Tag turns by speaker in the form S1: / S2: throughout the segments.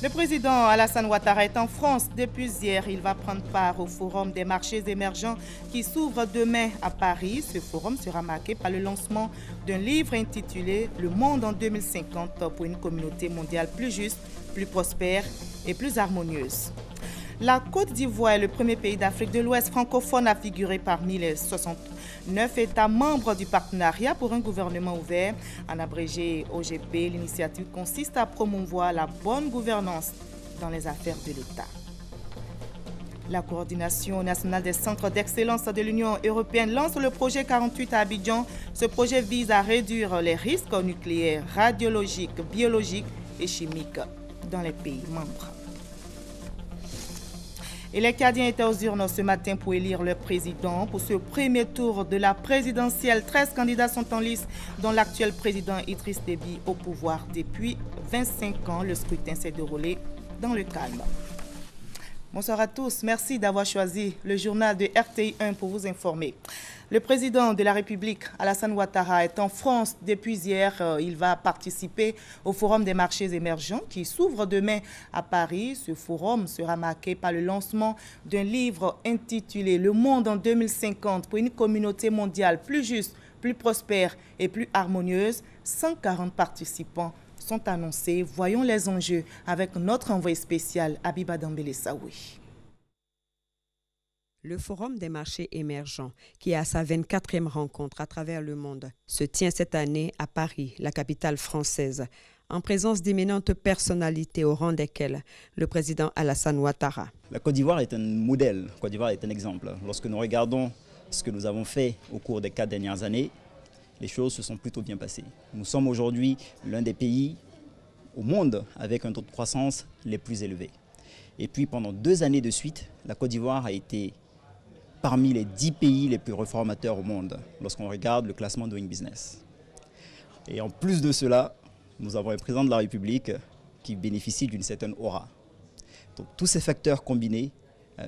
S1: Le président Alassane Ouattara est en France depuis hier. Il va prendre part au Forum des marchés émergents qui s'ouvre demain à Paris. Ce forum sera marqué par le lancement d'un livre intitulé « Le monde en 2050 pour une communauté mondiale plus juste, plus prospère et plus harmonieuse ». La Côte d'Ivoire est le premier pays d'Afrique de l'Ouest francophone à figurer parmi les 69 États membres du partenariat pour un gouvernement ouvert. En abrégé OGP, l'initiative consiste à promouvoir la bonne gouvernance dans les affaires de l'État. La coordination nationale des centres d'excellence de l'Union européenne lance le projet 48 à Abidjan. Ce projet vise à réduire les risques nucléaires, radiologiques, biologiques et chimiques dans les pays membres. Et les Cadiens étaient aux urnes ce matin pour élire leur président. Pour ce premier tour de la présidentielle, 13 candidats sont en lice, dont l'actuel président Idriss Déby au pouvoir depuis 25 ans. Le scrutin s'est déroulé dans le calme. Bonsoir à tous. Merci d'avoir choisi le journal de RTI 1 pour vous informer. Le président de la République, Alassane Ouattara, est en France depuis hier. Il va participer au Forum des marchés émergents qui s'ouvre demain à Paris. Ce forum sera marqué par le lancement d'un livre intitulé « Le monde en 2050 pour une communauté mondiale plus juste, plus prospère et plus harmonieuse ». 140 participants sont annoncés. Voyons les enjeux avec notre envoyé spécial Abiba Dambélé Saoui.
S2: Le Forum des marchés émergents, qui est à sa 24e rencontre à travers le monde, se tient cette année à Paris, la capitale française, en présence d'éminentes personnalités au rang desquelles le président Alassane Ouattara.
S3: La Côte d'Ivoire est un modèle, la Côte d'Ivoire est un exemple. Lorsque nous regardons ce que nous avons fait au cours des 4 dernières années, les choses se sont plutôt bien passées. Nous sommes aujourd'hui l'un des pays au monde avec un taux de croissance les plus élevés. Et puis pendant 2 années de suite, la Côte d'Ivoire a été parmi les 10 pays les plus réformateurs au monde, lorsqu'on regarde le classement Doing Business. Et en plus de cela, nous avons un président de la République qui bénéficie d'une certaine aura. Donc tous ces facteurs combinés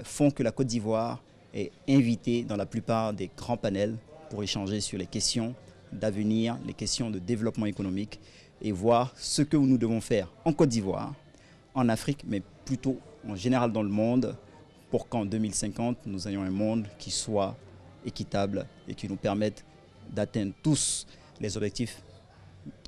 S3: font que la Côte d'Ivoire est invitée dans la plupart des grands panels pour échanger sur les questions d'avenir, les questions de développement économique et voir ce que nous devons faire en Côte d'Ivoire, en Afrique, mais plutôt en général dans le monde, pour qu'en 2050, nous ayons un monde qui soit équitable et qui nous permette d'atteindre tous les objectifs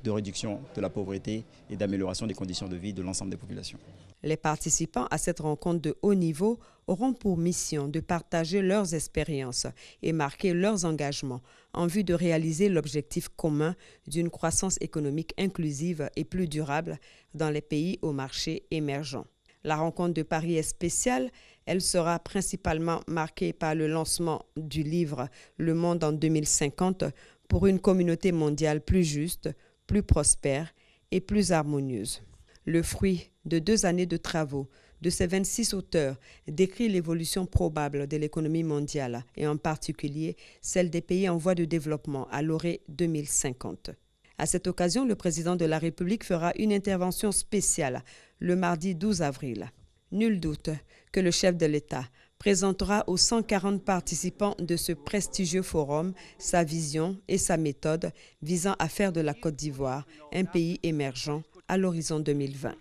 S3: de réduction de la pauvreté et d'amélioration des conditions de vie de l'ensemble des populations.
S2: Les participants à cette rencontre de haut niveau auront pour mission de partager leurs expériences et marquer leurs engagements en vue de réaliser l'objectif commun d'une croissance économique inclusive et plus durable dans les pays au marché émergents. La rencontre de Paris est spéciale. Elle sera principalement marquée par le lancement du livre « Le monde en 2050 pour une communauté mondiale plus juste, plus prospère et plus harmonieuse ». Le fruit de 2 années de travaux de ces 26 auteurs décrit l'évolution probable de l'économie mondiale et en particulier celle des pays en voie de développement à l'horizon 2050. À cette occasion, le président de la République fera une intervention spéciale le mardi 12 avril. Nul doute que le chef de l'État présentera aux 140 participants de ce prestigieux forum sa vision et sa méthode visant à faire de la Côte d'Ivoire un pays émergent à l'horizon 2020.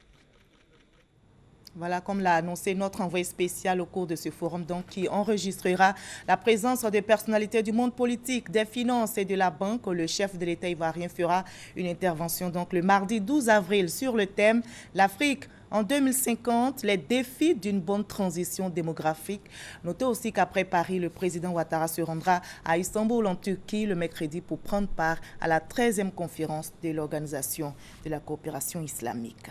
S1: Voilà, comme l'a annoncé notre envoyé spécial au cours de ce forum, donc, qui enregistrera la présence des personnalités du monde politique, des finances et de la banque. Le chef de l'État ivoirien fera une intervention donc, le mardi 12 avril sur le thème « L'Afrique en 2050, les défis d'une bonne transition démographique ». Notez aussi qu'après Paris, le président Ouattara se rendra à Istanbul, en Turquie, le mercredi pour prendre part à la 13e conférence de l'Organisation de la coopération islamique.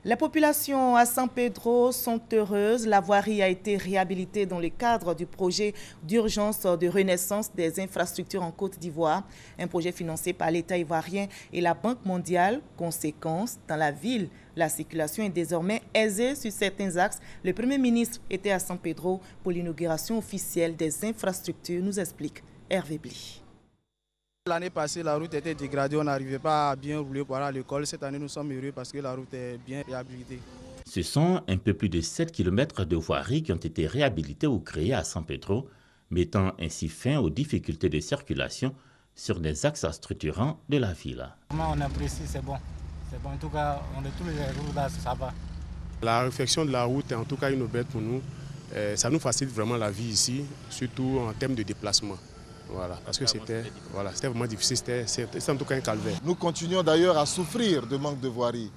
S1: Les populations à San Pedro sont heureuses. La voirie a été réhabilitée dans le cadre du projet d'urgence de renaissance des infrastructures en Côte d'Ivoire, un projet financé par l'État ivoirien et la Banque mondiale. Conséquence, dans la ville, la circulation est désormais aisée sur certains axes. Le Premier ministre était à San Pedro pour l'inauguration officielle des infrastructures, nous explique Hervé Bly.
S4: L'année passée, la route était dégradée, on n'arrivait pas à bien rouler pour aller à l'école. Cette année, nous sommes heureux parce que la route est bien réhabilitée.
S5: Ce sont un peu plus de 7 km de voiries qui ont été réhabilitées ou créées à San Pedro, mettant ainsi fin aux difficultés de circulation sur les axes structurants de la ville.
S6: On apprécie, c'est bon. En tout cas, on est tous les jours là, ça va. La réfection de la route est en tout cas une aubaine pour nous. Ça nous facilite vraiment la vie ici, surtout en termes de déplacement. Voilà, parce que c'était vraiment difficile, c'était en tout cas un calvaire.
S7: Nous continuons d'ailleurs à souffrir de manque de voirie,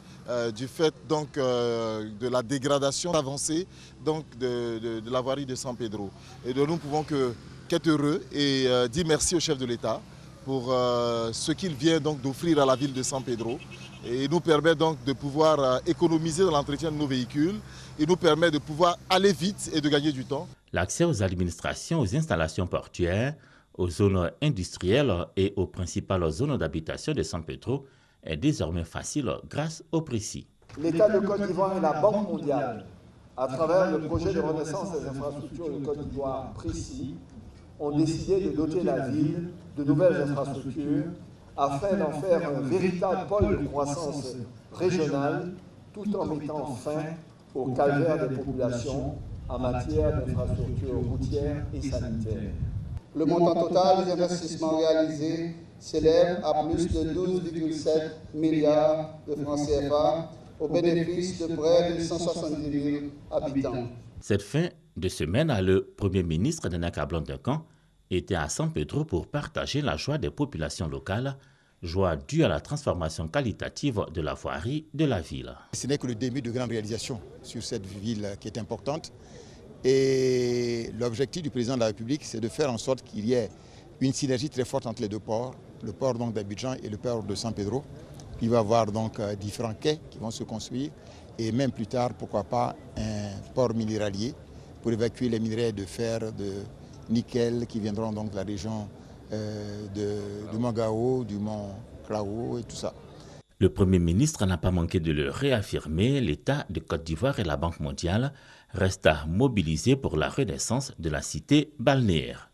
S7: du fait donc, de la dégradation avancée donc, de la voirie de San Pedro. Et donc nous ne pouvons qu'être heureux et dire merci au chef de l'État pour ce qu'il vient donc d'offrir à la ville de San Pedro. Et nous permet donc de pouvoir économiser dans l'entretien de nos véhicules et nous permet de pouvoir aller vite et de gagner du temps.
S5: L'accès aux administrations, aux installations portuaires, aux zones industrielles et aux principales zones d'habitation de San Pedro est désormais facile grâce au Précis.
S8: L'État de Côte d'Ivoire et la Banque mondiale, à travers le projet de renaissance des infrastructures de Côte d'Ivoire Précis, ont décidé de doter la ville de nouvelles infrastructures afin d'en faire un véritable pôle de croissance régionale tout en mettant fin au calvaire des populations en matière d'infrastructures routières et sanitaires. Le montant total des investissements réalisés s'élève à plus de 12,7 milliards de francs CFA au bénéfice de près de 170 000 habitants.
S5: Cette fin de semaine, le Premier ministre Nana Cablan-Duncan était à San Pedro pour partager la joie des populations locales, joie due à la transformation qualitative de la voirie de la ville.
S9: Ce n'est que le début de grandes réalisations sur cette ville qui est importante. Et l'objectif du président de la République, c'est de faire en sorte qu'il y ait une synergie très forte entre les deux ports, le port d'Abidjan et le port de San Pedro. Il va y avoir donc différents quais qui vont se construire et même plus tard, pourquoi pas, un port minéralier pour évacuer les minerais de fer, de nickel qui viendront donc de la région du Mont Gao, du Mont Klao et tout ça.
S5: Le Premier ministre n'a pas manqué de le réaffirmer, l'État de Côte d'Ivoire et la Banque mondiale restent mobilisés pour la renaissance de la cité balnéaire.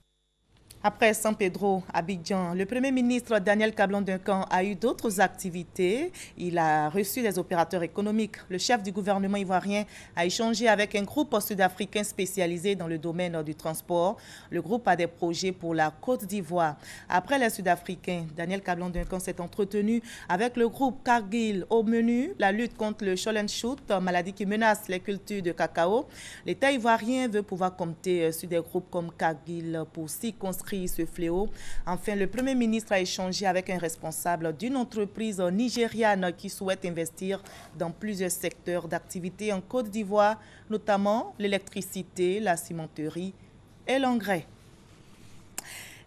S1: Après San Pedro, Abidjan, le Premier ministre Daniel Cablan-Duncan a eu d'autres activités. Il a reçu des opérateurs économiques. Le chef du gouvernement ivoirien a échangé avec un groupe sud-africain spécialisé dans le domaine du transport. Le groupe a des projets pour la Côte d'Ivoire. Après les Sud-Africains, Daniel Cablan-Duncan s'est entretenu avec le groupe Cargill. Au menu, la lutte contre le Shoal and Shoot, maladie qui menace les cultures de cacao. L'État ivoirien veut pouvoir compter sur des groupes comme Cargill pour circonscrire ce fléau. Enfin, le Premier ministre a échangé avec un responsable d'une entreprise nigériane qui souhaite investir dans plusieurs secteurs d'activité en Côte d'Ivoire, notamment l'électricité, la cimenterie et l'engrais.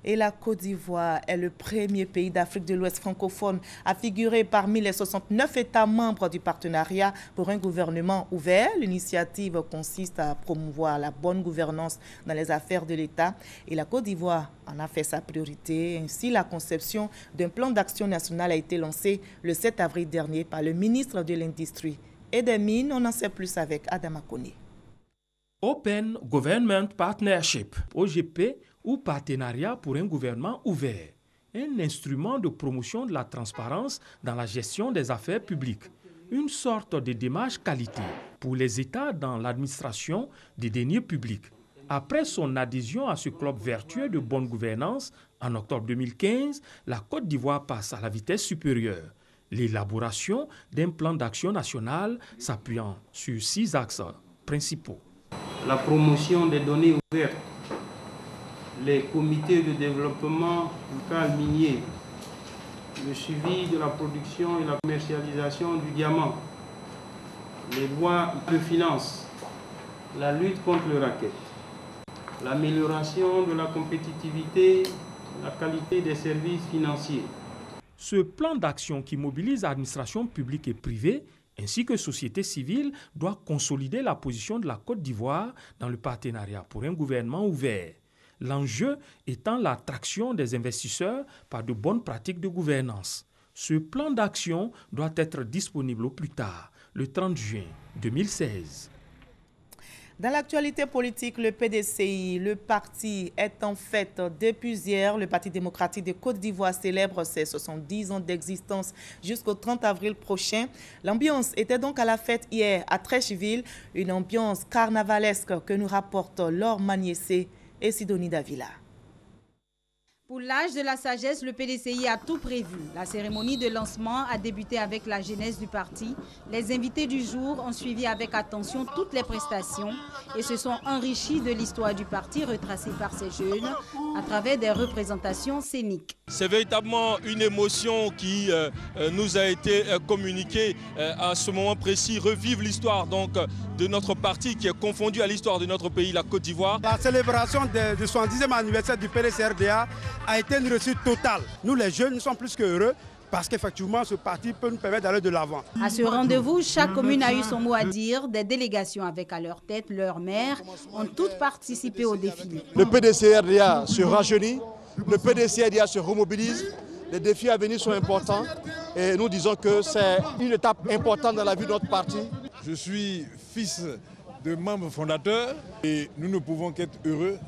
S1: Et la Côte d'Ivoire est le premier pays d'Afrique de l'Ouest francophone à figurer parmi les 69 États membres du partenariat pour un gouvernement ouvert. L'initiative consiste à promouvoir la bonne gouvernance dans les affaires de l'État et la Côte d'Ivoire en a fait sa priorité. Ainsi, la conception d'un plan d'action national a été lancée le 7 avril dernier par le ministre de l'Industrie et des Mines. On en sait plus avec Adama Koné.
S10: Open Government Partnership, OGP, ou partenariat pour un gouvernement ouvert, un instrument de promotion de la transparence dans la gestion des affaires publiques, une sorte de démarche qualité pour les États dans l'administration des deniers publics. Après son adhésion à ce club vertueux de bonne gouvernance, en octobre 2015, la Côte d'Ivoire passe à la vitesse supérieure. L'élaboration d'un plan d'action national s'appuyant sur 6 axes principaux.
S11: La promotion des données ouvertes, les comités de développement local minier, le suivi de la production et la commercialisation du diamant, les voies de finance, la lutte contre le racket, l'amélioration de la compétitivité, la qualité des services financiers.
S10: Ce plan d'action qui mobilise l'administration publique et privée ainsi que société civile doit consolider la position de la Côte d'Ivoire dans le partenariat pour un gouvernement ouvert. L'enjeu étant l'attraction des investisseurs par de bonnes pratiques de gouvernance. Ce plan d'action doit être disponible au plus tard, le 30 juin 2016.
S1: Dans l'actualité politique, le PDCI, le parti est en fête depuis hier. Le Parti démocratique de Côte d'Ivoire célèbre ses 70 ans d'existence jusqu'au 30 avril prochain. L'ambiance était donc à la fête hier à Trècheville, une ambiance carnavalesque que nous rapportent Laure Magnécé et Sidonie Davila.
S12: Pour l'âge de la sagesse, le PDCI a tout prévu. La cérémonie de lancement a débuté avec la jeunesse du parti. Les invités du jour ont suivi avec attention toutes les prestations et se sont enrichis de l'histoire du parti retracée par ces jeunes à travers des représentations scéniques.
S13: C'est véritablement une émotion qui nous a été communiquée à ce moment précis. Revivre l'histoire donc de notre parti qui est confondu à l'histoire de notre pays, la Côte d'Ivoire.
S14: La célébration du 70e anniversaire du PDCRDA a été une réussite totale. Nous les jeunes, nous sommes plus qu'heureux parce qu'effectivement ce parti peut nous permettre d'aller de l'avant.
S12: À ce rendez-vous, chaque commune a eu son mot à dire. Des délégations avec à leur tête leur maire ont toutes participé au défilé.
S15: Le PDCRDA se rajeunit, le PDCRDA se remobilise. Les défis à venir sont importants et nous disons que c'est une étape importante dans la vie de notre parti.
S16: Je suis fils de membres fondateurs et nous ne pouvons qu'être heureux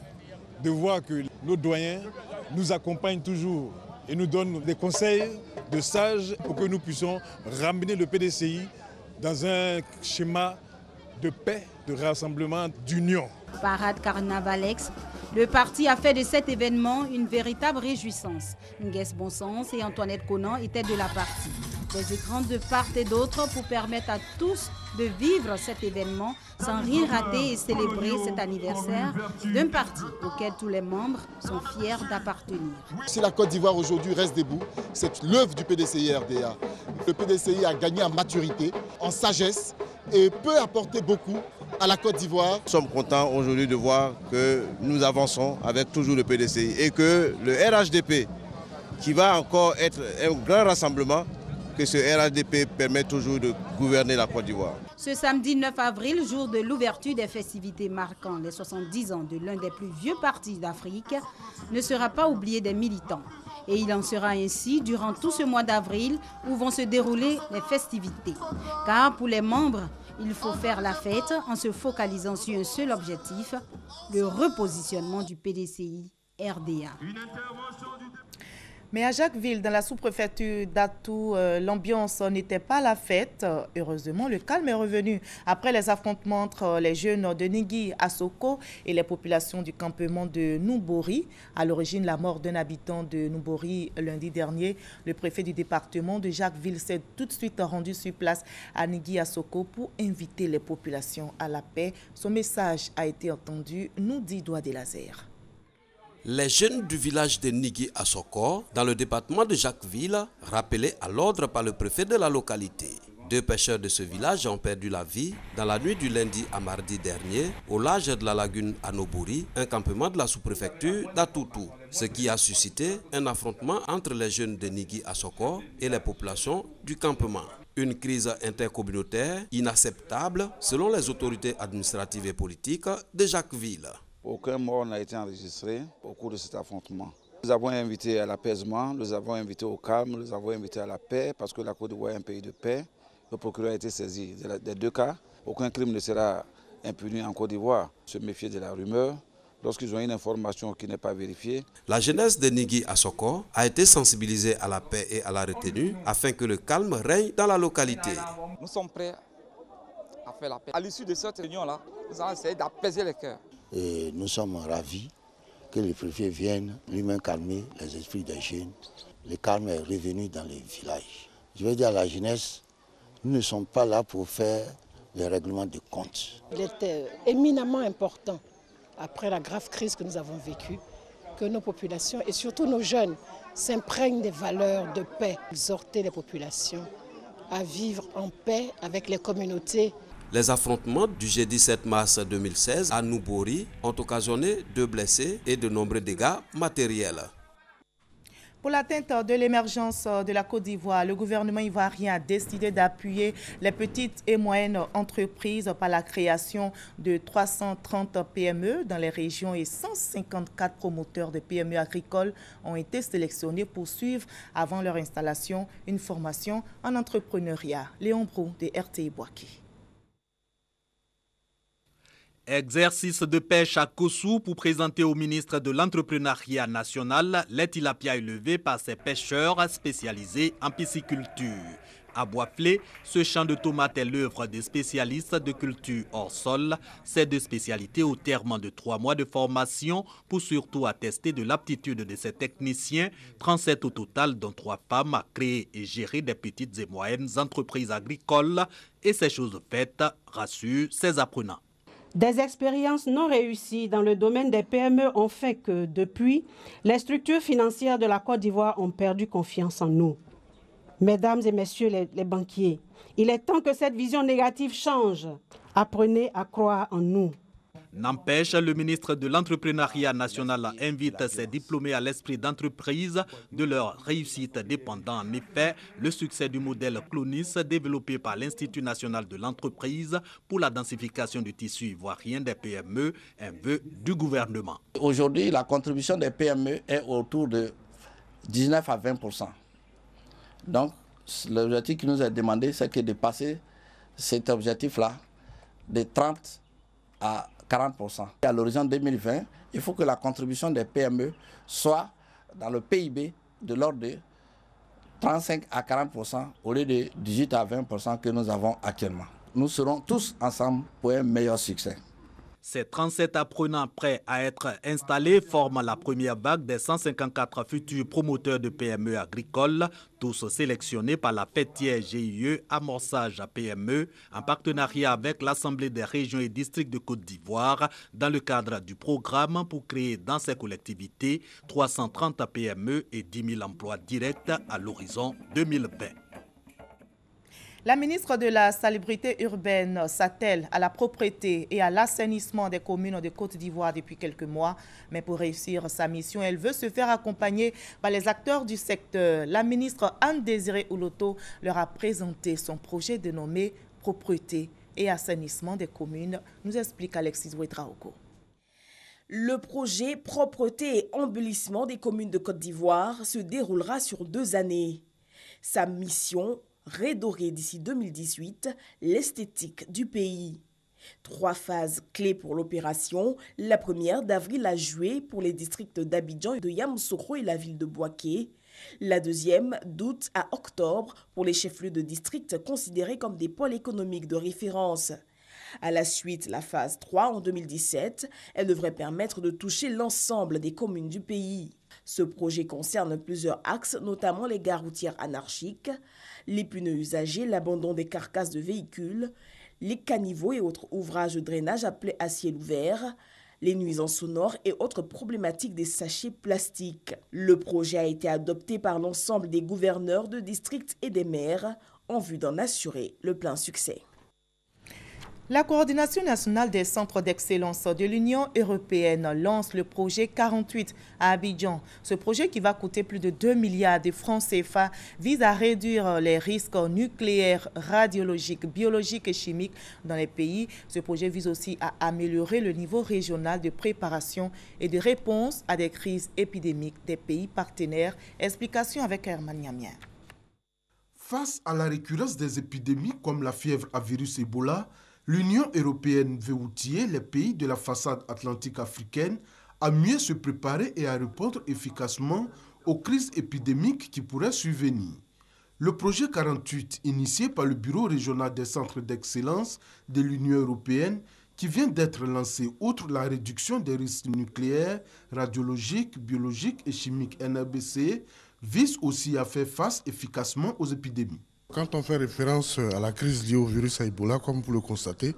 S16: de voir que nos doyens nous accompagnent toujours et nous donnent des conseils de sages pour que nous puissions ramener le PDCI dans un schéma de paix, de rassemblement, d'union.
S12: Parade carnavalex, le parti a fait de cet événement une véritable réjouissance. Nguès Bonsens et Antoinette Conan étaient de la partie. Des écrans de part et d'autre pour permettre à tous de vivre cet événement sans rien rater et célébrer cet anniversaire d'un parti auquel tous les membres sont fiers d'appartenir.
S7: Si la Côte d'Ivoire aujourd'hui reste debout, c'est l'œuvre du PDCI-RDA. Le PDCI a gagné en maturité, en sagesse et peut apporter beaucoup à la Côte d'Ivoire.
S17: Nous sommes contents aujourd'hui de voir que nous avançons avec toujours le PDCI et que le RHDP, qui va encore être un grand rassemblement, que ce RHDP permet toujours de gouverner la Côte d'Ivoire.
S12: Ce samedi 9 avril, jour de l'ouverture des festivités marquant les 70 ans de l'un des plus vieux partis d'Afrique, ne sera pas oublié des militants. Et il en sera ainsi durant tout ce mois d'avril où vont se dérouler les festivités. Car pour les membres, il faut faire la fête en se focalisant sur un seul objectif, le repositionnement du PDCI-RDA.
S1: Mais à Jacquesville, dans la sous-préfecture d'Atou, l'ambiance n'était pas la fête. Heureusement, le calme est revenu après les affrontements entre les jeunes de Nigui à Soko et les populations du campement de Noubori. À l'origine, la mort d'un habitant de Noubori lundi dernier. Le préfet du département de Jacquesville s'est tout de suite rendu sur place à Nigui à Soko pour inviter les populations à la paix. Son message a été entendu, nous dit Doua de Lazer.
S18: Les jeunes du village de Nigui à Soko, dans le département de Jacquesville, rappelés à l'ordre par le préfet de la localité. 2 pêcheurs de ce village ont perdu la vie dans la nuit du lundi à mardi dernier au large de la lagune à Nobouri, un campement de la sous-préfecture d'Atoutou, ce qui a suscité un affrontement entre les jeunes de Nigui à Soko et les populations du campement. Une crise intercommunautaire inacceptable selon les autorités administratives et politiques de Jacquesville.
S19: Aucun mort n'a été enregistré au cours de cet affrontement. Nous avons invité à l'apaisement, nous avons invité au calme, nous avons invité à la paix parce que la Côte d'Ivoire est un pays de paix. Le procureur a été saisi des 2 cas. Aucun crime ne sera impuni en Côte d'Ivoire. Se méfier de la rumeur lorsqu'ils ont une information qui n'est pas vérifiée.
S18: La jeunesse de Nigui à Soko a été sensibilisée à la paix et à la retenue afin que le calme règne dans la localité.
S20: Nous sommes prêts à faire la paix. À l'issue de cette réunion-là, nous allons essayer d'apaiser les cœurs.
S21: Et nous sommes ravis que le préfet vienne lui-même calmer les esprits des jeunes. Le calme est revenu dans les villages. Je veux dire à la jeunesse, nous ne sommes pas là pour faire les règlements de compte.
S22: Il était éminemment important, après la grave crise que nous avons vécue, que nos populations et surtout nos jeunes s'imprègnent des valeurs de paix. Exhorter les populations à vivre en paix avec les communautés.
S18: Les affrontements du jeudi 7 mars 2016 à Noubori ont occasionné 2 blessés et de nombreux dégâts matériels.
S1: Pour l'atteinte de l'émergence de la Côte d'Ivoire, le gouvernement ivoirien a décidé d'appuyer les petites et moyennes entreprises par la création de 330 PME dans les régions et 154 promoteurs de PME agricoles ont été sélectionnés pour suivre avant leur installation une formation en entrepreneuriat. Léon Brou de RTI Boaké.
S2: Exercice de pêche à Kossou pour présenter au ministre de l'Entrepreneuriat national les tilapias élevés par ces pêcheurs spécialisés en pisciculture. À Boisflé, ce champ de tomates est l'œuvre des spécialistes de culture hors sol. Ces deux spécialités au terme de 3 mois de formation pour surtout attester de l'aptitude de ces techniciens, 37 au total dont 3 femmes à créer et gérer des petites et moyennes entreprises agricoles. Et ces choses faites rassurent ces apprenants.
S3: Des expériences non réussies dans le domaine des PME ont fait que, depuis, les structures financières de la Côte d'Ivoire ont perdu confiance en nous. Mesdames et messieurs les banquiers, il est temps que cette vision négative change. Apprenez à croire en nous.
S2: N'empêche, le ministre de l'Entrepreneuriat national invite ses diplômés à l'esprit d'entreprise. De leur réussite dépendant en effet le succès du modèle Clonis développé par l'Institut national de l'entreprise pour la densification du tissu ivoirien des PME, un vœu du gouvernement.
S23: Aujourd'hui, la contribution des PME est autour de 19 à 20%. Donc, l'objectif qui nous est demandé, c'est de passer cet objectif-là de 30 à 40%. Et à l'horizon 2020, il faut que la contribution des PME soit dans le PIB de l'ordre de 35 à 40% au lieu de 18 à 20% que nous avons actuellement. Nous serons tous ensemble pour un meilleur succès.
S2: Ces 37 apprenants prêts à être installés forment la première vague des 154 futurs promoteurs de PME agricoles, tous sélectionnés par la fêtière GIE Amorçage à PME en partenariat avec l'Assemblée des régions et districts de Côte d'Ivoire dans le cadre du programme pour créer dans ces collectivités 330 PME et 10 000 emplois directs à l'horizon 2020.
S1: La ministre de la Salubrité urbaine s'attelle à la propreté et à l'assainissement des communes de Côte d'Ivoire depuis quelques mois. Mais pour réussir sa mission, elle veut se faire accompagner par les acteurs du secteur. La ministre Anne-Désirée Ouloto leur a présenté son projet dénommé « Propreté et assainissement des communes », nous explique Alexis Ouedraogo.
S24: Le projet « Propreté et embellissement des communes de Côte d'Ivoire » se déroulera sur 2 années. Sa mission, redorer d'ici 2018 l'esthétique du pays. 3 phases clés pour l'opération. La première d'avril à juillet pour les districts d'Abidjan, de Yamoussoukro et la ville de Bouaké. La deuxième d'août à octobre pour les chefs-lieux de district considérés comme des pôles économiques de référence. À la suite, la phase 3 en 2017, elle devrait permettre de toucher l'ensemble des communes du pays. Ce projet concerne plusieurs axes, notamment les gares routières anarchiques, les pneus usagés, l'abandon des carcasses de véhicules, les caniveaux et autres ouvrages de drainage appelés à ciel ouvert, les nuisances sonores et autres problématiques des sachets plastiques. Le projet a été adopté par l'ensemble des gouverneurs de districts et des maires en vue d'en assurer le plein succès.
S1: La coordination nationale des centres d'excellence de l'Union européenne lance le projet 48 à Abidjan. Ce projet, qui va coûter plus de 2 milliards de francs CFA, vise à réduire les risques nucléaires, radiologiques, biologiques et chimiques dans les pays. Ce projet vise aussi à améliorer le niveau régional de préparation et de réponse à des crises épidémiques des pays partenaires. Explication avec Herman Niamien.
S25: Face à la récurrence des épidémies comme la fièvre à virus Ebola, l'Union européenne veut outiller les pays de la façade atlantique africaine à mieux se préparer et à répondre efficacement aux crises épidémiques qui pourraient survenir. Le projet 48, initié par le Bureau régional des centres d'excellence de l'Union européenne, qui vient d'être lancé outre la réduction des risques nucléaires, radiologiques, biologiques et chimiques NRBC, vise aussi à faire face efficacement aux épidémies.
S6: Quand on fait référence à la crise liée au virus à Ebola, comme vous le constatez,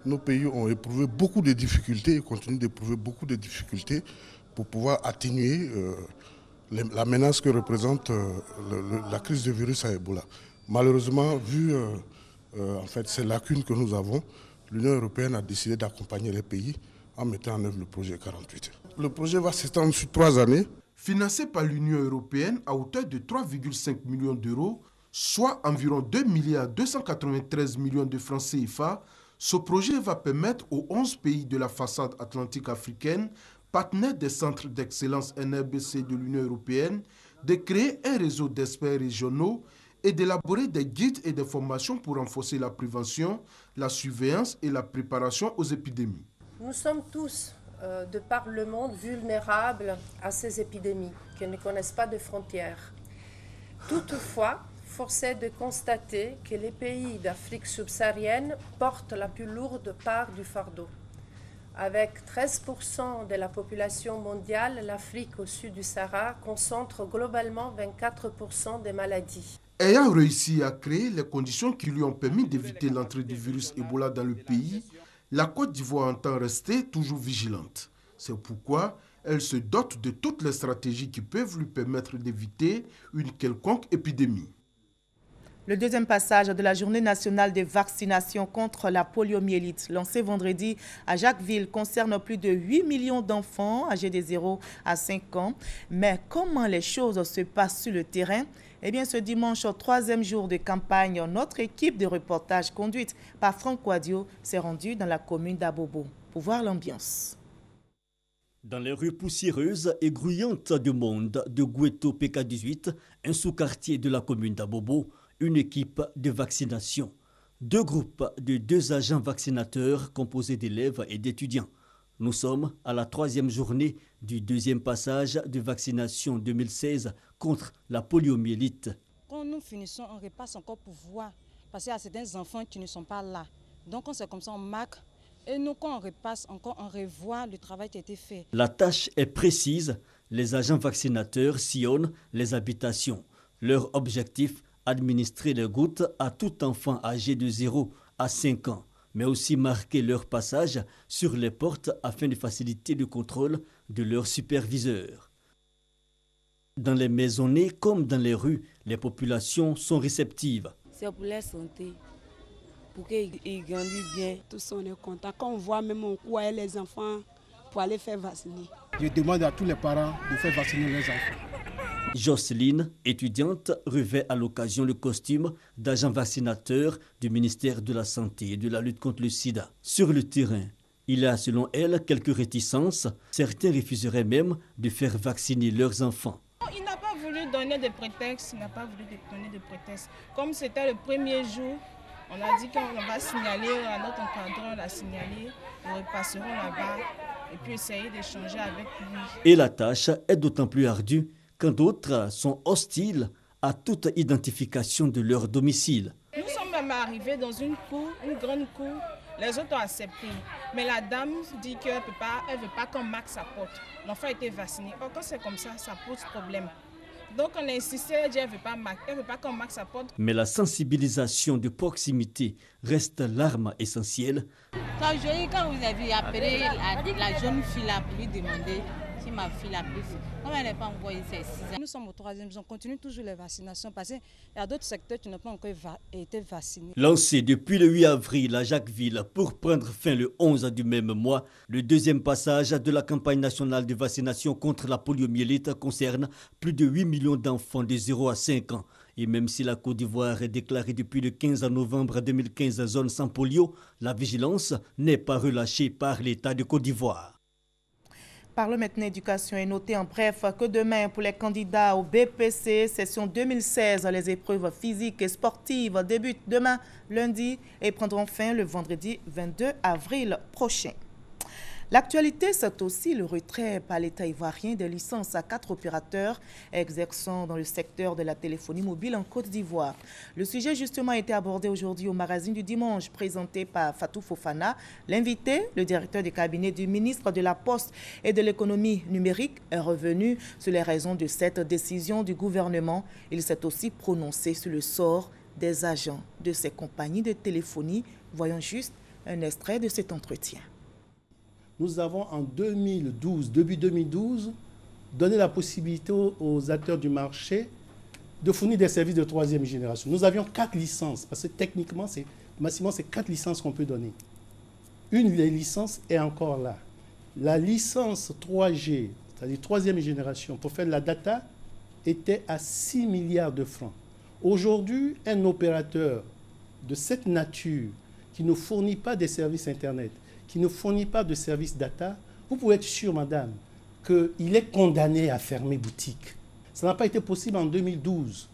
S6: nos pays ont éprouvé beaucoup de difficultés et continuent d'éprouver beaucoup de difficultés pour pouvoir atténuer la menace que représente la crise du virus à Ebola. Malheureusement, vu en fait, ces lacunes que nous avons, l'Union européenne a décidé d'accompagner les pays en mettant en œuvre le projet 48. Le projet va s'étendre sur 3 années.
S25: Financé par l'Union européenne à hauteur de 3,5 millions d'euros, soit environ 2,293 millions de francs CFA, ce projet va permettre aux 11 pays de la façade atlantique africaine, partenaires des centres d'excellence NRBC de l'Union européenne, de créer un réseau d'experts régionaux et d'élaborer des guides et des formations pour renforcer la prévention, la surveillance et la préparation aux épidémies.
S4: Nous sommes tous, de par le monde, vulnérables à ces épidémies qui ne connaissent pas de frontières. Toutefois, force est de constater que les pays d'Afrique subsaharienne portent la plus lourde part du fardeau. Avec 13% de la population mondiale, l'Afrique au sud du Sahara concentre globalement 24% des maladies.
S25: Ayant réussi à créer les conditions qui lui ont permis d'éviter l'entrée du virus Ebola dans le pays, la Côte d'Ivoire entend rester toujours vigilante. C'est pourquoi elle se dote de toutes les stratégies qui peuvent lui permettre d'éviter une quelconque épidémie.
S1: Le deuxième passage de la journée nationale de vaccination contre la poliomyélite, lancé vendredi à Jacquesville, concerne plus de 8 millions d'enfants âgés de 0 à 5 ans. Mais comment les choses se passent sur le terrain? Eh bien, ce dimanche, au troisième jour de campagne, notre équipe de reportage conduite par Franck Quadio s'est rendue dans la commune d'Abobo pour voir l'ambiance.
S5: Dans les rues poussiéreuses et gruyantes du monde de Goueto PK18, un sous-quartier de la commune d'Abobo, une équipe de vaccination. 2 groupes de 2 agents vaccinateurs composés d'élèves et d'étudiants. Nous sommes à la 3e journée du 2e passage de vaccination 2016 contre la poliomyélite.
S8: Quand nous finissons, on repasse encore pour voir, parce qu'il y a certains enfants qui ne sont pas là. Donc c'est comme ça, on marque. Et nous, quand on repasse encore, on revoit le travail qui a été fait.
S5: La tâche est précise. Les agents vaccinateurs sillonnent les habitations. Leur objectif, administrer les gouttes à tout enfant âgé de 0 à 5 ans, mais aussi marquer leur passage sur les portes afin de faciliter le contrôle de leurs superviseurs. Dans les maisonnées comme dans les rues, les populations sont réceptives.
S9: C'est pour la santé, pour qu'ils grandissent bien.
S11: Tous on est contents. Quand on voit même on voit les enfants pour aller faire vacciner.
S26: Je demande à tous les parents de faire vacciner leurs enfants.
S5: Jocelyne, étudiante, revêt à l'occasion le costume d'agent vaccinateur du ministère de la Santé et de la lutte contre le sida. Sur le terrain, il y a selon elle quelques réticences. Certains refuseraient même de faire vacciner leurs enfants.
S11: Il n'a pas voulu donner de prétexte, Comme c'était le premier jour, on a dit qu'on va signaler à notre encadreur, on l'a signalé, nous repasserons là-bas et puis essayer d'échanger avec lui.
S5: Et la tâche est d'autant plus ardue quand d'autres sont hostiles à toute identification de leur domicile.
S11: Nous sommes même arrivés dans une cour, une grande cour. Les autres ont accepté. Mais la dame dit qu'elle ne veut pas qu'on marque sa porte. L'enfant a été vacciné. Or, quand c'est comme ça pose problème. Donc on a insisté, elle dit qu'elle ne veut pas qu'on marque sa porte.
S5: Mais la sensibilisation de proximité reste l'arme essentielle.
S8: Quand vous avez appelé la jeune fille là pour lui demander si ma fille a pris, comme elle n'est pas envoyée ses 6 ans.
S11: Nous sommes au 3e jour, on continue toujours les vaccinations parce qu'il y a d'autres secteurs qui n'ont pas encore été vaccinés.
S5: Lancé depuis le 8 avril à Jacquesville pour prendre fin le 11 du même mois, le 2e passage de la campagne nationale de vaccination contre la poliomyélite concerne plus de 8 millions d'enfants de 0 à 5 ans. Et même si la Côte d'Ivoire est déclarée depuis le 15 novembre 2015 zone sans polio, la vigilance n'est pas relâchée par l'État de Côte d'Ivoire.
S1: Parlons maintenant éducation et notez en bref que demain, pour les candidats au BPC, session 2016, les épreuves physiques et sportives débutent demain, lundi, et prendront fin le vendredi 22 avril prochain. L'actualité, c'est aussi le retrait par l'État ivoirien des licences à 4 opérateurs exerçant dans le secteur de la téléphonie mobile en Côte d'Ivoire. Le sujet justement a été abordé aujourd'hui au magazine du dimanche, présenté par Fatou Fofana. L'invité, le directeur du cabinet du ministre de la Poste et de l'économie numérique, est revenu sur les raisons de cette décision du gouvernement. Il s'est aussi prononcé sur le sort des agents de ces compagnies de téléphonie. Voyons juste un extrait de cet entretien.
S27: Nous avons en 2012, début 2012, donné la possibilité aux acteurs du marché de fournir des services de 3e génération. Nous avions 4 licences, parce que techniquement, massivement, c'est 4 licences qu'on peut donner. Une des licences est encore là. La licence 3G, c'est-à-dire 3e génération, pour faire de la data, était à 6 milliards de francs. Aujourd'hui, un opérateur de cette nature qui ne fournit pas des services Internet, qui ne fournit pas de services data, vous pouvez être sûr, madame, qu'il est condamné à fermer boutique. Ça n'a pas été possible en 2012.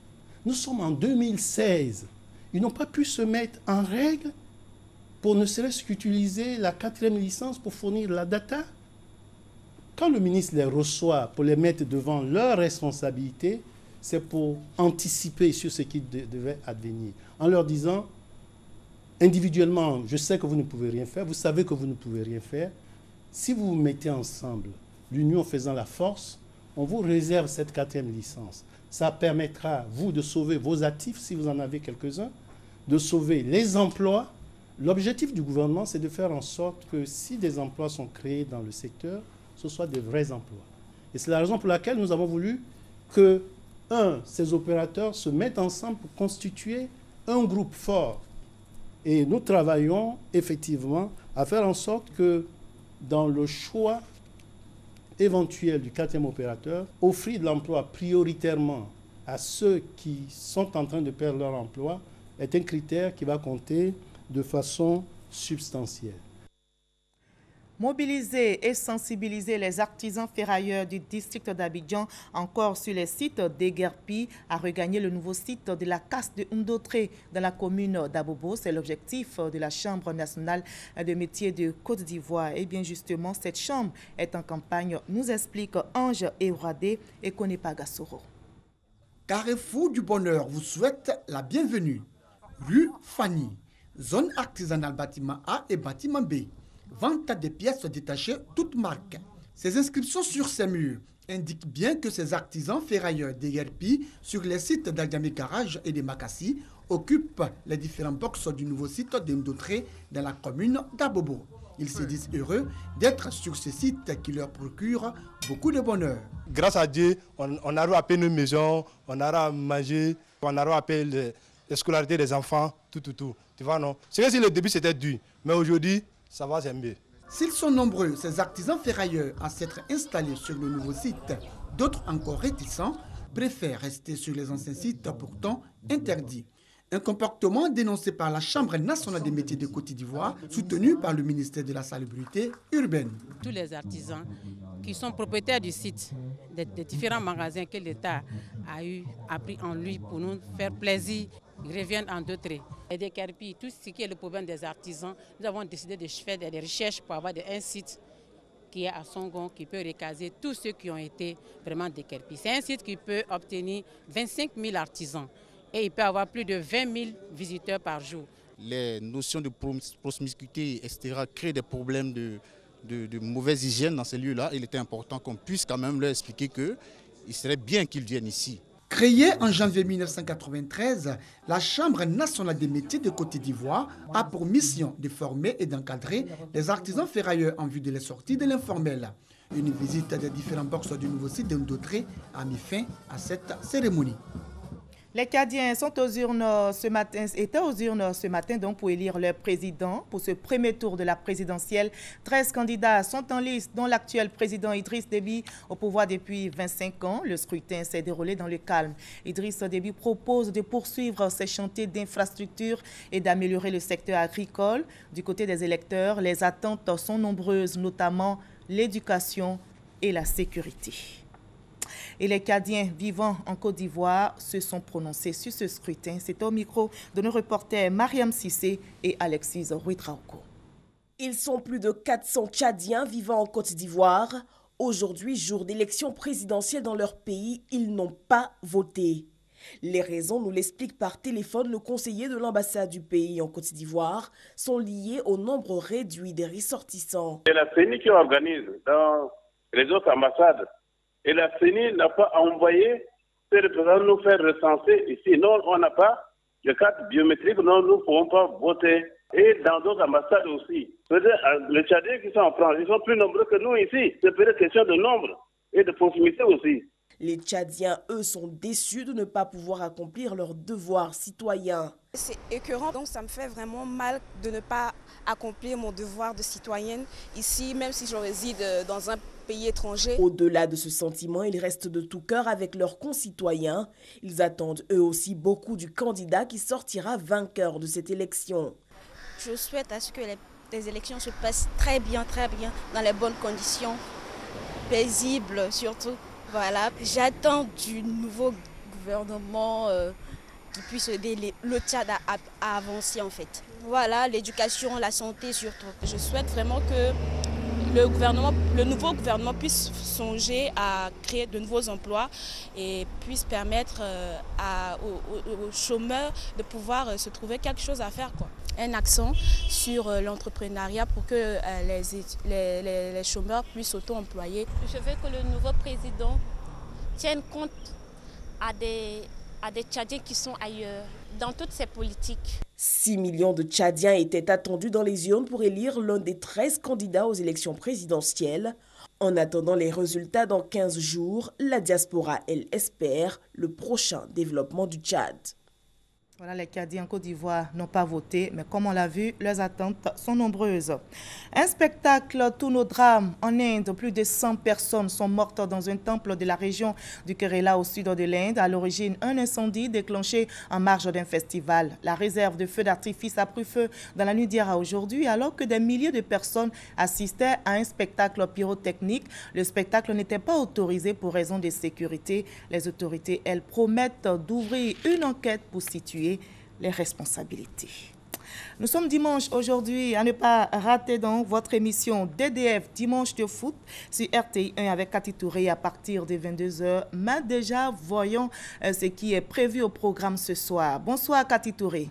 S27: Nous sommes en 2016. Ils n'ont pas pu se mettre en règle pour ne serait-ce qu'utiliser la 4e licence pour fournir la data. Quand le ministre les reçoit pour les mettre devant leurs responsabilités, c'est pour anticiper sur ce qui devait advenir, en leur disant, individuellement, je sais que vous ne pouvez rien faire, vous savez que vous ne pouvez rien faire. Si vous vous mettez ensemble, l'union faisant la force, on vous réserve cette 4e licence. Ça permettra, vous, de sauver vos actifs, si vous en avez quelques-uns, de sauver les emplois. L'objectif du gouvernement, c'est de faire en sorte que si des emplois sont créés dans le secteur, ce soient des vrais emplois. Et c'est la raison pour laquelle nous avons voulu que, ces opérateurs se mettent ensemble pour constituer un groupe fort. Et nous travaillons effectivement à faire en sorte que dans le choix éventuel du 4e opérateur, offrir de l'emploi prioritairement à ceux qui sont en train de perdre leur emploi est un critère qui va compter de façon substantielle.
S1: Mobiliser et sensibiliser les artisans ferrailleurs du district d'Abidjan encore sur les sites d'Eguerpi à regagner le nouveau site de la casse de Ndotré dans la commune d'Abobo. C'est l'objectif de la Chambre nationale de métiers de Côte d'Ivoire. Et bien justement, cette chambre est en campagne, nous explique Ange Euradé et Konepa Gassoro.
S7: Carrefour du Bonheur vous souhaite la bienvenue. Rue Fanny, zone artisanale bâtiment A et bâtiment B. Vente des pièces détachées toutes marques. Ces inscriptions sur ces murs indiquent bien que ces artisans ferrailleurs d'Eguerpi sur les sites d'Adjamé Garage et de Makassi occupent les différents boxes du nouveau site de Ndotré dans la commune d'Abobo. Ils se disent heureux d'être sur ce site qui leur procure beaucoup de bonheur.
S10: Grâce à Dieu, on arrive à payer nos maisons, on arrive à manger, on arrive à payer les scolarités des enfants, tout. Tu vois, non? C'est que si le début c'était dur, mais aujourd'hui, ça va, c'est mieux.
S7: S'ils sont nombreux, ces artisans ferrailleurs, à s'être installés sur le nouveau site, d'autres encore réticents préfèrent rester sur les anciens sites pourtant interdits. Un comportement dénoncé par la Chambre nationale des métiers de Côte d'Ivoire, soutenu par le ministère de la Salubrité urbaine.
S13: Tous les artisans qui sont propriétaires du site, des différents magasins que l'État a pris en lui pour nous faire plaisir, ils reviennent en Ndotré. Et des Kerpi, tout ce qui est le problème des artisans, nous avons décidé de faire des recherches pour avoir un site qui est à Songon, qui peut recaser tous ceux qui ont été vraiment des Kerpi. C'est un site qui peut obtenir 25 000 artisans et il peut avoir plus de 20 000 visiteurs par jour.
S10: Les notions de promiscuité, etc., créent des problèmes de mauvaise hygiène dans ces lieux-là. Il était important qu'on puisse quand même leur expliquer qu'il serait bien qu'ils viennent ici.
S7: Créée en janvier 1993, la Chambre nationale des métiers de Côte d'Ivoire a pour mission de former et d'encadrer les artisans ferrailleurs en vue de la sortie de l'informel. Une visite des différents boxes du nouveau site de Ndotré a mis fin à cette cérémonie.
S1: Les Cadiens étaient aux urnes ce matin donc pour élire leur président. Pour ce premier tour de la présidentielle, 13 candidats sont en liste, dont l'actuel président Idriss Déby, au pouvoir depuis 25 ans. Le scrutin s'est déroulé dans le calme. Idriss Déby propose de poursuivre ses chantiers d'infrastructure et d'améliorer le secteur agricole. Du côté des électeurs, les attentes sont nombreuses, notamment l'éducation et la sécurité. Et les Cadiens vivant en Côte d'Ivoire se sont prononcés sur ce scrutin. C'est au micro de nos reporters Mariam Sissé et Alexis Ruitraoko.
S24: Ils sont plus de 400 Tchadiens vivant en Côte d'Ivoire. Aujourd'hui, jour d'élection présidentielle dans leur pays, ils n'ont pas voté. Les raisons, nous l'explique par téléphone le conseiller de l'ambassade du pays en Côte d'Ivoire, sont liées au nombre réduit des ressortissants.
S14: C'est la CENI qui organise dans les autres ambassades. Et la CENI n'a pas envoyé ces représentants nous faire recenser ici. Non, on n'a pas de carte biométrique, non, nous ne pouvons pas voter. Et dans d'autres ambassades aussi. Les Tchadiens qui sont en France, ils sont plus nombreux que nous ici. C'est peut-être question de nombre et de proximité aussi.
S24: Les Tchadiens, eux, sont déçus de ne pas pouvoir accomplir leurs devoirs citoyens.
S15: C'est écœurant, donc ça me fait vraiment mal de ne pas accomplir mon devoir de citoyenne ici, même si je réside dans un pays étranger.
S24: Au-delà de ce sentiment, ils restent de tout cœur avec leurs concitoyens. Ils attendent eux aussi beaucoup du candidat qui sortira vainqueur de cette élection.
S15: Je souhaite à ce que les élections se passent très bien, dans les bonnes conditions, paisibles surtout. Voilà, j'attends du nouveau gouvernement qui puisse aider le Tchad à avancer en fait. Voilà, l'éducation, la santé surtout. Je souhaite vraiment que le nouveau gouvernement puisse songer à créer de nouveaux emplois et puisse permettre aux chômeurs de pouvoir se trouver quelque chose à faire, quoi. Un accent sur l'entrepreneuriat pour que les chômeurs puissent s'auto-employer.
S12: Je veux que le nouveau président tienne compte à des Tchadiens qui sont ailleurs, dans toutes ces politiques.
S24: 6 millions de Tchadiens étaient attendus dans les urnes pour élire l'un des 13 candidats aux élections présidentielles. En attendant les résultats dans 15 jours, la diaspora, elle, espère le prochain développement du Tchad.
S1: Voilà, les Tchadiens en Côte d'Ivoire n'ont pas voté, mais comme on l'a vu, leurs attentes sont nombreuses. Un spectacle, tous nos drames. En Inde, plus de 100 personnes sont mortes dans un temple de la région du Kerala au sud de l'Inde. À l'origine, un incendie déclenché en marge d'un festival. La réserve de feux d'artifice a pris feu dans la nuit d'hier à aujourd'hui, alors que des milliers de personnes assistaient à un spectacle pyrotechnique. Le spectacle n'était pas autorisé pour raison de sécurité. Les autorités, elles, promettent d'ouvrir une enquête pour situer les responsabilités. Nous sommes dimanche aujourd'hui, à ne pas rater donc votre émission DDF Dimanche de foot sur RTI1 avec Cathy Touré à partir de 22h. Mais déjà, voyons ce qui est prévu au programme ce soir. Bonsoir Cathy Touré.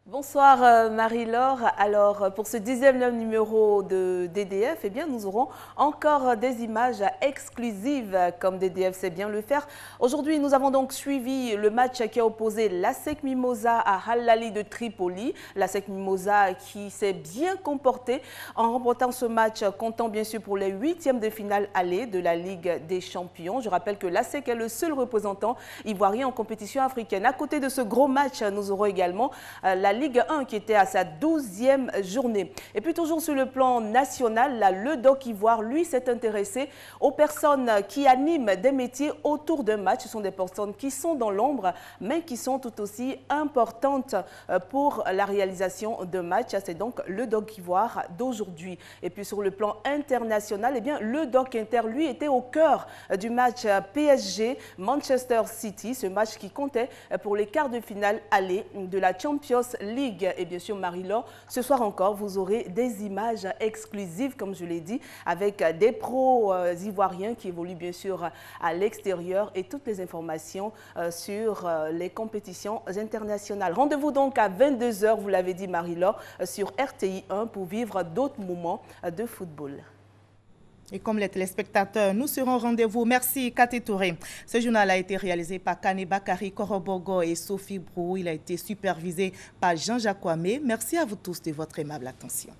S16: Bonsoir Marie-Laure. Alors pour ce 10e numéro de DDF, eh bien, nous aurons encore des images exclusives comme DDF sait bien le faire. Aujourd'hui, nous avons donc suivi le match qui a opposé l'ASEC Mimosa à Al Ahly de Tripoli. L'ASEC Mimosa qui s'est bien comporté en remportant ce match, comptant bien sûr pour les 8e de finale aller de la Ligue des Champions. Je rappelle que l'ASEC est le seul représentant ivoirien en compétition africaine. À côté de ce gros match, nous aurons également la Ligue 1 qui était à sa 12e journée. Et puis toujours sur le plan national, le DOC Ivoire, lui, s'est intéressé aux personnes qui animent des métiers autour d'un match. Ce sont des personnes qui sont dans l'ombre, mais qui sont tout aussi importantes pour la réalisation d'un match. C'est donc le DOC Ivoire d'aujourd'hui. Et puis sur le plan international, eh bien, le DOC Inter, lui, était au cœur du match PSG-Manchester City, ce match qui comptait pour les quarts de finale aller de la Champions League. Et bien sûr, Marie-Laure, ce soir encore, vous aurez des images exclusives, comme je l'ai dit, avec des pros ivoiriens qui évoluent bien sûr à l'extérieur et toutes les informations sur les compétitions internationales. Rendez-vous donc à 22h, vous l'avez dit Marie-Laure, sur RTI1 pour vivre d'autres moments de football.
S1: Et comme les téléspectateurs, nous serons au rendez-vous. Merci Cathy Touré. Ce journal a été réalisé par Kane Bakari Korobogo et Sophie Brou. Il a été supervisé par Jean-Jacques Ouamé. Merci à vous tous de votre aimable attention.